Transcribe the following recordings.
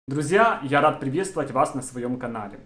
Друзья, я рад приветствовать вас на своем канале.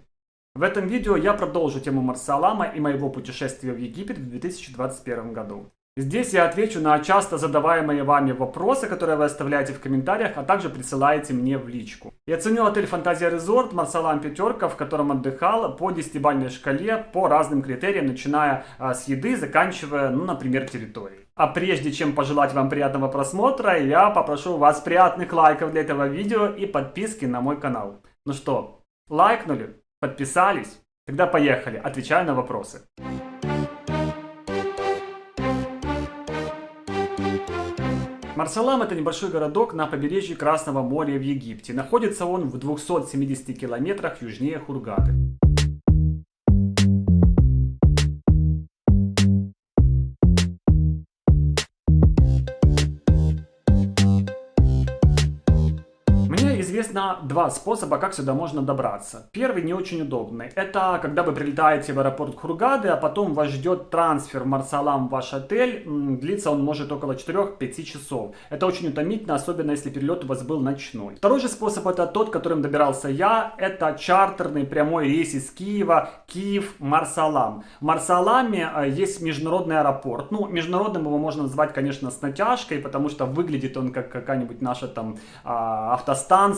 В этом видео я продолжу тему Марсалама и моего путешествия в Египет в 2021 году. Здесь я отвечу на часто задаваемые вами вопросы, которые вы оставляете в комментариях, а также присылаете мне в личку. Я ценю отель Фантазия Резорт Марсалам Пятерка, в котором отдыхал по 10-бальной шкале по разным критериям, начиная с еды, заканчивая, например, территорией. А прежде чем пожелать вам приятного просмотра, я попрошу вас приятных лайков для этого видео и подписки на мой канал. Ну что, лайкнули? Подписались? Тогда поехали, отвечаю на вопросы. Марсалам — это небольшой городок на побережье Красного моря в Египте. Находится он в 270 километрах южнее Хургады. Мне известно два способа, как сюда можно добраться. Первый не очень удобный. Это когда вы прилетаете в аэропорт Хургады, а потом вас ждет трансфер в Марсалам в ваш отель. Длится он может около 4-5 часов. Это очень утомительно, особенно если перелет у вас был ночной. Второй же способ — это тот, которым добирался я. Это чартерный прямой рейс из Киева, Киев-Марсалам. В Марсаламе есть международный аэропорт. Международным его можно назвать, конечно, с натяжкой, потому что выглядит он как какая-нибудь наша там автостанция,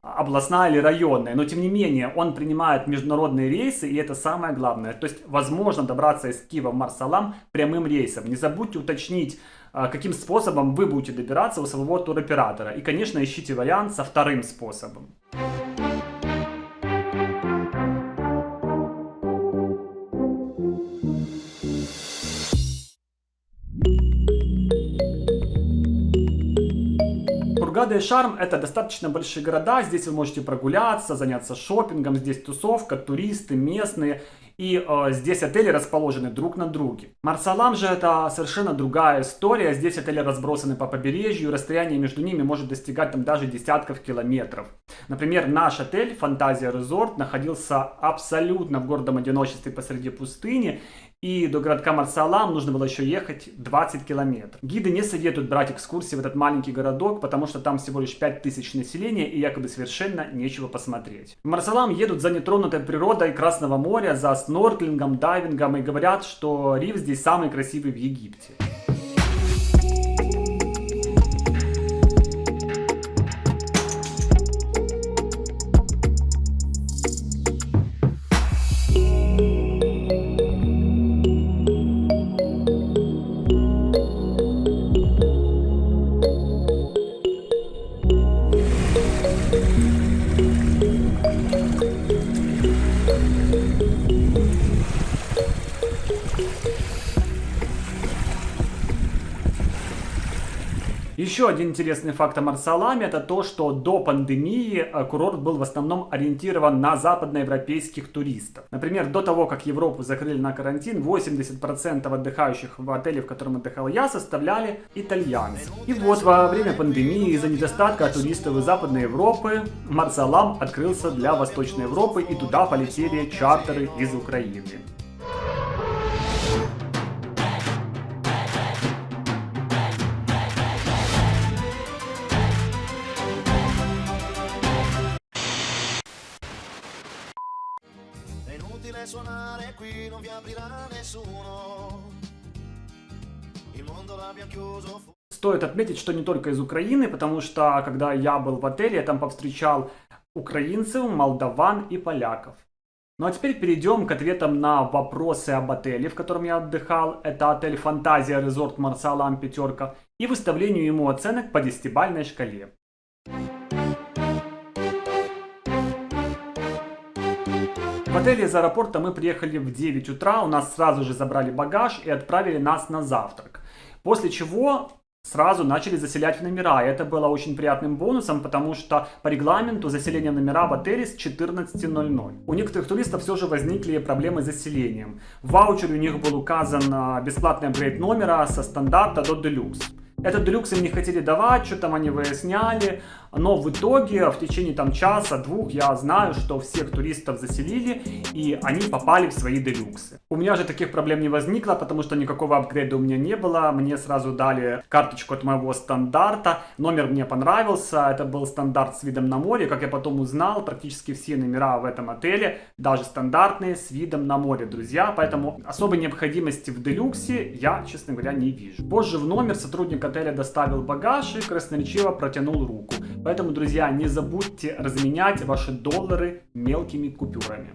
областная или районная, но тем не менее он принимает международные рейсы, и это самое главное. То есть возможно добраться из Киева в Марсалам прямым рейсом. Не забудьте уточнить, каким способом вы будете добираться у своего туроператора. И, конечно, ищите вариант со вторым способом. Хургада и Шарм — это достаточно большие города, здесь вы можете прогуляться, заняться шопингом, здесь тусовка, туристы, местные, и здесь отели расположены друг на друге. Марсалам же это совершенно другая история, здесь отели разбросаны по побережью, расстояние между ними может достигать там даже десятков километров. Например, наш отель Фантазия Резорт находился абсолютно в гордом одиночестве посреди пустыни, и до городка Марсалам нужно было еще ехать 20 километров. Гиды не советуют брать экскурсии в этот маленький городок, потому что там всего лишь 5000 населения и якобы совершенно нечего посмотреть. В Марсалам едут за нетронутой природой Красного моря, за снорклингом, дайвингом, и говорят, что риф здесь самый красивый в Египте. Еще один интересный факт о Марсаламе — это то, что до пандемии курорт был в основном ориентирован на западноевропейских туристов. Например, до того, как Европу закрыли на карантин, 80% отдыхающих в отеле, в котором отдыхал я, составляли итальянцы. И вот во время пандемии из-за недостатка туристов из Западной Европы Марсалам открылся для Восточной Европы, и туда полетели чартеры из Украины. Suonare qui non vi aprirà nessuno. Il mondo l'abbiamo chiuso. Стоит отметить, что не только из Украины, потому что когда я был в отеле, я там повстречал украинцев, молдаван и поляков. Ну а теперь перейдем к ответам на вопросы об отеле, в котором я отдыхал. Это отель Фантазия Резорт Марсалам Пятерка, и выставлению ему оценок по 10-бальной шкале. В отеле из аэропорта мы приехали в 9 утра, у нас сразу же забрали багаж и отправили нас на завтрак. После чего сразу начали заселять в номера. И это было очень приятным бонусом, потому что по регламенту заселение номера в отеле с 14:00. У некоторых туристов все же возникли проблемы с заселением. В ваучере у них был указан бесплатный апгрейд номера со стандарта до делюкс. Этот делюкс им не хотели давать, что там они выясняли. Но в итоге в течение там часа-двух я знаю, что всех туристов заселили и они попали в свои делюксы. У меня же таких проблем не возникло, потому что никакого апгрейда у меня не было. Мне сразу дали карточку от моего стандарта. Номер мне понравился. Это был стандарт с видом на море. Как я потом узнал, практически все номера в этом отеле, даже стандартные, с видом на море, друзья. Поэтому особой необходимости в делюксе я, честно говоря, не вижу. Позже в номер сотрудник отеля доставил багаж и красноречиво протянул руку. Поэтому, друзья, не забудьте разменять ваши доллары мелкими купюрами.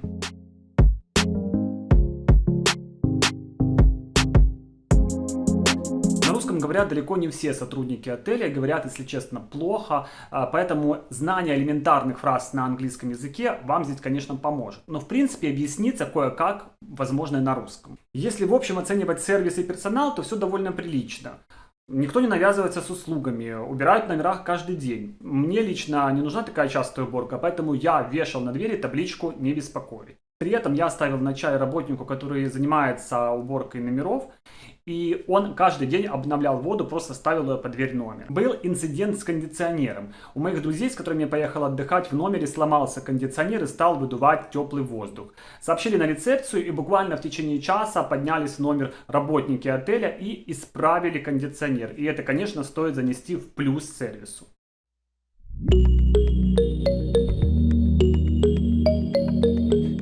На русском говорят далеко не все сотрудники отеля, говорят, если честно, плохо, поэтому знание элементарных фраз на английском языке вам здесь, конечно, поможет. Но, в принципе, объясниться кое-как возможно и на русском. Если в общем оценивать сервис и персонал, то все довольно прилично. Никто не навязывается с услугами, убирают в номерах каждый день. Мне лично не нужна такая частая уборка, поэтому я вешал на двери табличку «Не беспокоить». При этом я оставил на чай работнику, который занимается уборкой номеров, и он каждый день обновлял воду, просто ставил ее под дверь номера. Был инцидент с кондиционером. У моих друзей, с которыми я поехал отдыхать, в номере сломался кондиционер и стал выдувать теплый воздух. Сообщили на рецепцию, и буквально в течение часа поднялись в номер работники отеля и исправили кондиционер. И это, конечно, стоит занести в плюс сервису.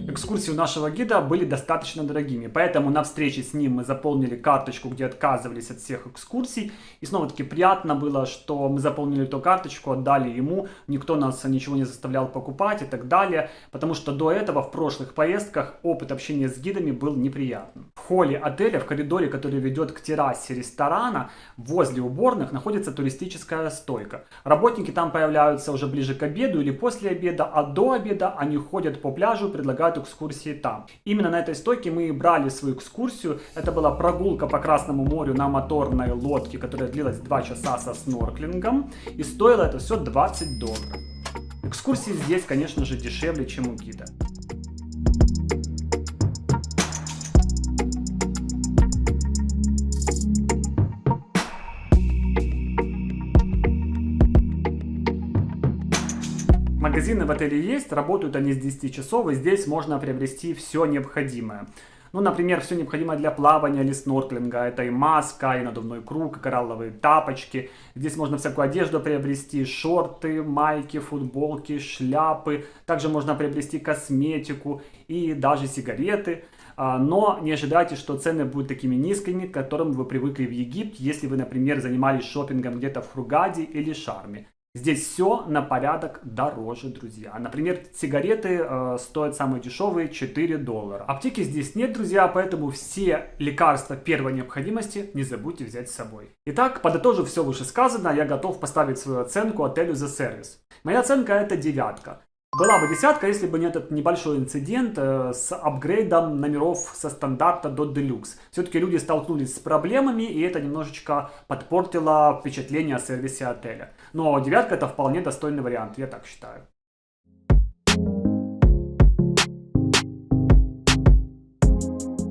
Экскурсии у нашего гида были достаточно дорогими, поэтому на встрече с ним мы заполнили карточку, где отказывались от всех экскурсий. И снова-таки приятно было, что мы заполнили эту карточку, отдали ему, никто нас ничего не заставлял покупать и так далее, потому что до этого в прошлых поездках опыт общения с гидами был неприятным. В холле отеля, в коридоре, который ведет к террасе ресторана, возле уборных находится туристическая стойка. Работники там появляются уже ближе к обеду или после обеда, а до обеда они ходят по пляжу, предлагают экскурсии там. Именно на этой стойке мы и брали свою экскурсию. Это была прогулка по Красному морю на моторной лодке, которая длилась 2 часа со снорклингом. И стоило это все $20. Экскурсии здесь, конечно же, дешевле, чем у гида. Магазины в отеле есть, работают они с 10 часов, и здесь можно приобрести все необходимое. Ну, например, все необходимое для плавания или снорклинга. Это и маска, и надувной круг, и коралловые тапочки. Здесь можно всякую одежду приобрести, шорты, майки, футболки, шляпы. Также можно приобрести косметику и даже сигареты. Но не ожидайте, что цены будут такими низкими, к которым вы привыкли в Египте, если вы, например, занимались шопингом где-то в Хургаде или Шарме. Здесь все на порядок дороже, друзья. Например, сигареты стоят самые дешевые $4. Аптеки здесь нет, друзья, поэтому все лекарства первой необходимости не забудьте взять с собой. Итак, подытожив все вышесказанное, я готов поставить свою оценку отелю за сервис. Моя оценка это 9. Была бы 10, если бы не этот небольшой инцидент с апгрейдом номеров со стандарта до делюкс. Все-таки люди столкнулись с проблемами, и это немножечко подпортило впечатление о сервисе отеля. Но 9 это вполне достойный вариант, я так считаю.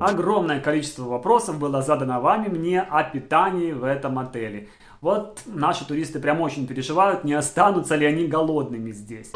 Огромное количество вопросов было задано вами мне о питании в этом отеле. Вот наши туристы прям очень переживают, не останутся ли они голодными здесь.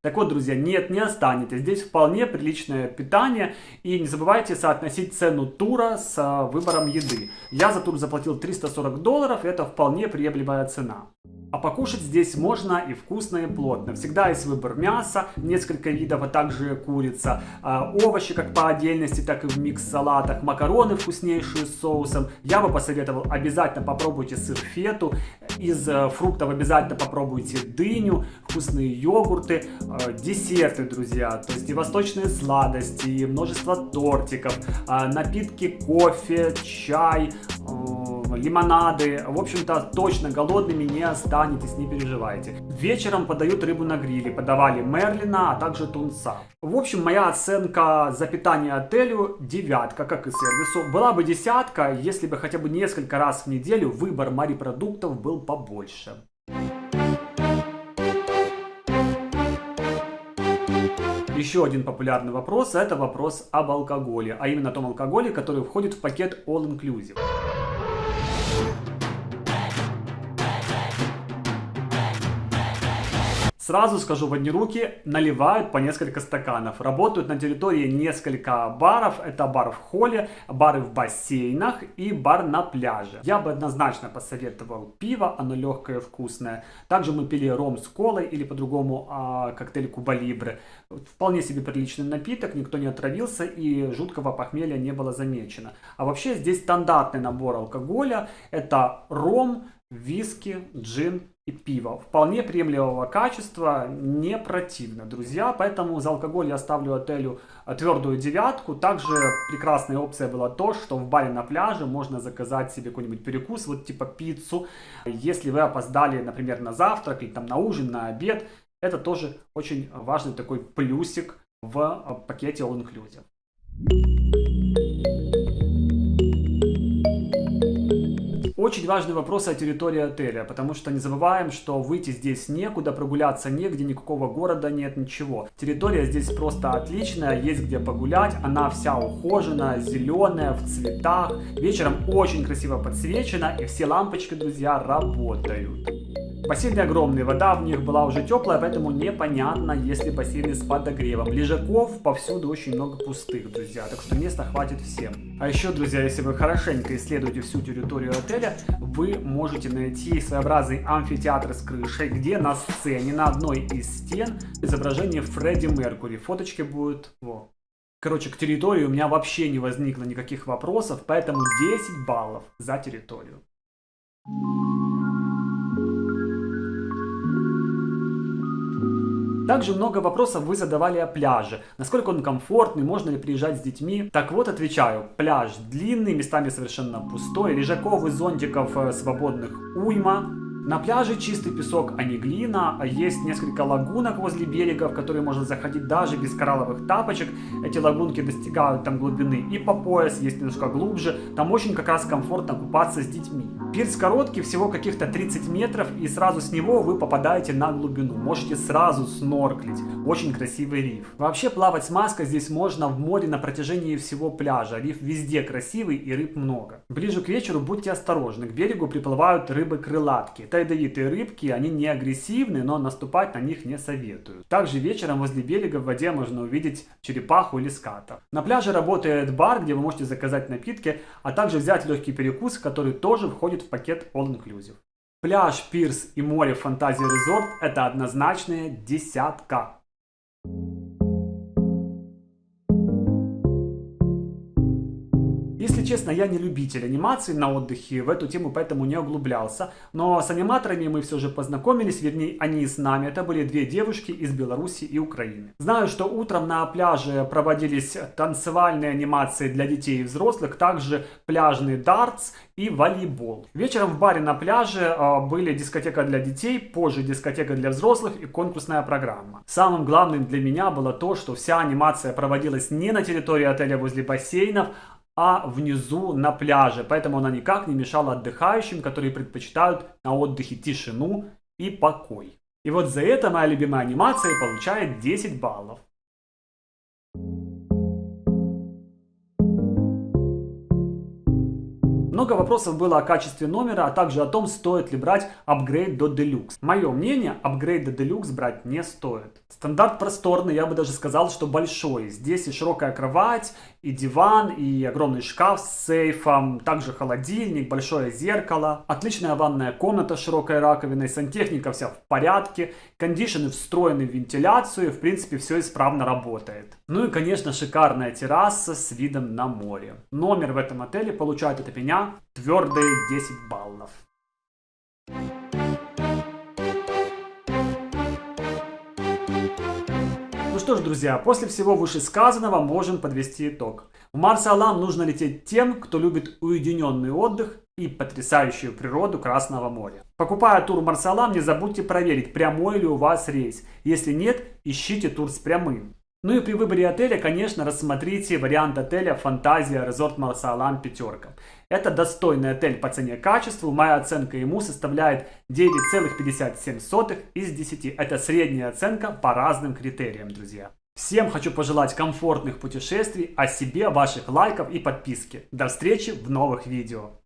Так вот, друзья, нет, не останетесь. Здесь вполне приличное питание. И не забывайте соотносить цену тура с выбором еды. Я за тур заплатил $340, и это вполне приемлемая цена. А покушать здесь можно и вкусно, и плотно. Всегда есть выбор мяса, несколько видов, а также курица. Овощи как по отдельности, так и в микс-салатах. Макароны вкуснейшие с соусом. Я бы посоветовал, обязательно попробуйте сыр фету. Из фруктов обязательно попробуйте дыню, вкусные йогурты, десерты, друзья. То есть и восточные сладости, и множество тортиков, напитки, кофе, чай, лимонады. В общем-то, точно голодными не останетесь, не переживайте. Вечером подают рыбу на гриле. Подавали мерлина, а также тунца. В общем, моя оценка за питание отелю 9, как и сервису. Была бы 10, если бы хотя бы несколько раз в неделю выбор морепродуктов был побольше. Еще один популярный вопрос – это вопрос об алкоголе, а именно о том алкоголе, который входит в пакет All Inclusive. Сразу скажу в одни руки, наливают по несколько стаканов. Работают на территории несколько баров. Это бар в холле, бары в бассейнах и бар на пляже. Я бы однозначно посоветовал пиво, оно легкое, вкусное. Также мы пили ром с колой или по-другому коктейль Куба Либре. Вполне себе приличный напиток, никто не отравился и жуткого похмелья не было замечено. А вообще здесь стандартный набор алкоголя. Это ром, виски, джин и пиво. Вполне приемлемого качества, не противно, друзья. Поэтому за алкоголь я ставлю отелю твердую 9. Также прекрасная опция была то, что в баре на пляже можно заказать себе какой-нибудь перекус, вот типа пиццу. Если вы опоздали, например, на завтрак или там на ужин, на обед, это тоже очень важный такой плюсик в пакете All Inclusive. Очень важный вопрос о территории отеля, потому что не забываем, что выйти здесь некуда, прогуляться негде, никакого города нет, ничего. Территория здесь просто отличная, есть где погулять, она вся ухоженная, зеленая, в цветах. Вечером очень красиво подсвечена и все лампочки, друзья, работают. Бассейны огромные, вода в них была уже теплая, поэтому непонятно, если бассейны с подогревом. Лежаков повсюду очень много пустых, друзья, так что места хватит всем. А еще, друзья, если вы хорошенько исследуете всю территорию отеля, вы можете найти своеобразный амфитеатр с крышей, где на сцене, на одной из стен, изображение Фредди Меркьюри. Фоточки будут... Во. Короче, к территории у меня вообще не возникло никаких вопросов, поэтому 10 баллов за территорию. Также много вопросов вы задавали о пляже. Насколько он комфортный, можно ли приезжать с детьми? Так вот, отвечаю. Пляж длинный, местами совершенно пустой, лежаков и зонтиков свободных уйма. На пляже чистый песок, а не глина. Есть несколько лагунок возле берега, в которые можно заходить даже без коралловых тапочек. Эти лагунки достигают там глубины и по пояс, есть немножко глубже. Там очень как раз комфортно купаться с детьми. Пирс короткий, всего каких-то 30 метров, и сразу с него вы попадаете на глубину. Можете сразу снорклить. Очень красивый риф. Вообще плавать с маской здесь можно в море на протяжении всего пляжа. Риф везде красивый и рыб много. Ближе к вечеру будьте осторожны. К берегу приплывают рыбы-крылатки. Это ядовитые рыбки, они не агрессивны, но наступать на них не советую. Также вечером возле берега в воде можно увидеть черепаху или ската. На пляже работает бар, где вы можете заказать напитки, а также взять легкий перекус, который тоже входит в пакет All Inclusive. Пляж, пирс и море в Фантазия Резорт – это однозначная 10. Если честно, я не любитель анимации на отдыхе, в эту тему поэтому не углублялся. Но с аниматорами мы все же познакомились, вернее, они с нами. Это были две девушки из Беларуси и Украины. Знаю, что утром на пляже проводились танцевальные анимации для детей и взрослых, также пляжный дартс и волейбол. Вечером в баре на пляже были дискотека для детей, позже дискотека для взрослых и конкурсная программа. Самым главным для меня было то, что вся анимация проводилась не на территории отеля возле бассейнов, а внизу на пляже. Поэтому она никак не мешала отдыхающим, которые предпочитают на отдыхе тишину и покой. И вот за это моя любимая анимация получает 10 баллов. Много вопросов было о качестве номера, а также о том, стоит ли брать апгрейд до Deluxe. Мое мнение, апгрейд до Deluxe брать не стоит. Стандарт просторный, я бы даже сказал, что большой. Здесь и широкая кровать, и диван, и огромный шкаф с сейфом, также холодильник, большое зеркало, отличная ванная комната с широкой раковиной, сантехника вся в порядке, кондишены встроены в вентиляцию, в принципе все исправно работает. Ну и конечно шикарная терраса с видом на море. Номер в этом отеле получает от меня твердые 10 баллов. Ну что ж, друзья, после всего вышесказанного можем подвести итог. В Марса-Алам нужно лететь тем, кто любит уединенный отдых и потрясающую природу Красного моря. Покупая тур Марса-Алам, не забудьте проверить, прямой ли у вас рейс. Если нет, ищите тур с прямым. Ну и при выборе отеля, конечно, рассмотрите вариант отеля Фантазия Резорт Марса-Алам 5. Это достойный отель по цене-качеству. Моя оценка ему составляет 9,57 из 10. Это средняя оценка по разным критериям, друзья. Всем хочу пожелать комфортных путешествий, а себе ваших лайков и подписки. До встречи в новых видео.